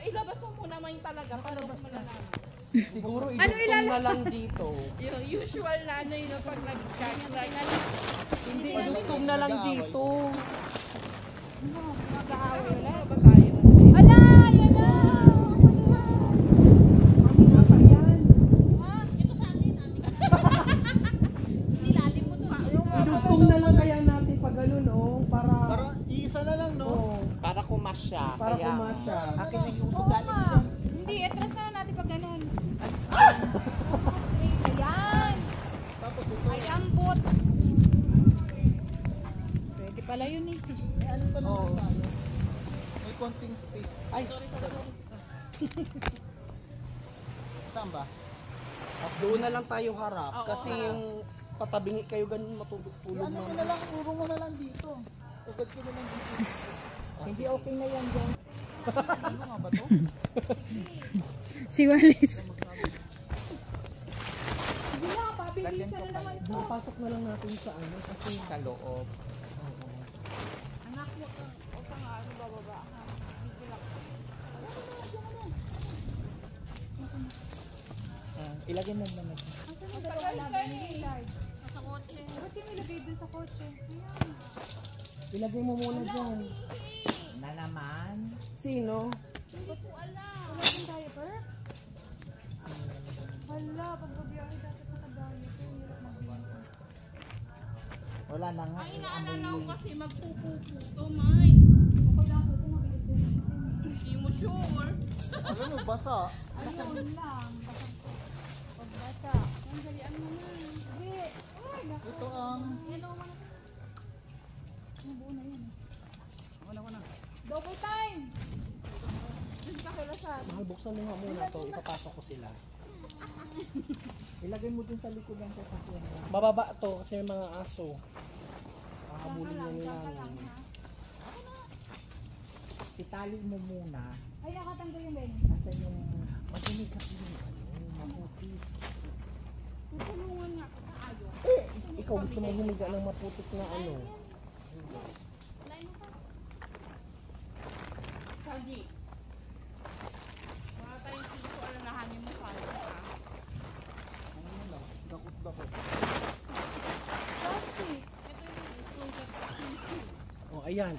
ilabas mo muna man talaga. Palabas na lang. Siguro idugtong na lang dito. Yung usual na ano yun pag nag-chat. Hindi, idugtong na lang dito. Mag-aaway na ba tayo? Ala! Yan na! Ito sa atin, Nilalim mo to. Idugtong na lang kaya natin pag ganun, oh. Para Isa na lang, no? oh, Para kumasya. para kumasya. Akin na yung ugali siya. Hindi, etras na natin pag ganun. Ayan! Ay, ambot! Pwede pala yun eh. May ano pa lang Oo. tayo. May konting space. Ay, Saan ba? doon na lang tayo harap. Oo, Kasi harap. yung patabingi kayo ganun matulog Ano mo na lang, puro mo na lang dito. Ugad ko na lang dito. Hindi okay na yan dyan. Ano nga ba to? Si Walis. Sige na, pabilisan na naman to. Pasok na lang natin sa ano kasi Sa loob. Anak mo, o pa nga, ano bababa ka? Ilagay mo naman. Asan ang dalawa laban ni Lillard? Sa kotse. Ba't yung nilagay doon sa kotse? ilagay mo muna dyan. Na naman. Sino? Wala yung diaper? Hala, pag babiyahe dapat naka-diaper. Hirap magbenta. Wala na nga. Ay, eh, naalala ko amoy. kasi magpupupo to, May. Okay lang po kung mabilis din. Hindi mo sure. Ano, basa. Ayun lang. Pagbata. Ang dalian mo na. Hindi. Ay, naku. Ito ang... Yan ako man. Nabuo na yun. Double time! Dun ka kilasan. Mahal, buksan mo nga muna to. Ipapasok ko sila. Ilagay mo dun sa likod ng sasakyan. Bababa to kasi may mga aso. Kakabulin na nila. Itali mo muna. Ay, nakatanggal yung Ben. Kasi yung madinig kasi yung maputi. Tutulungan nga kita. Ayaw. Ikaw gusto mo humiga ng maputik na ano. Line mo ka. Kagi. Wala tayong sito. Alalahanin mo sa akin, ha? Ano na, dakot-dakot. Plastic. Ito yung project. Oh, ayan.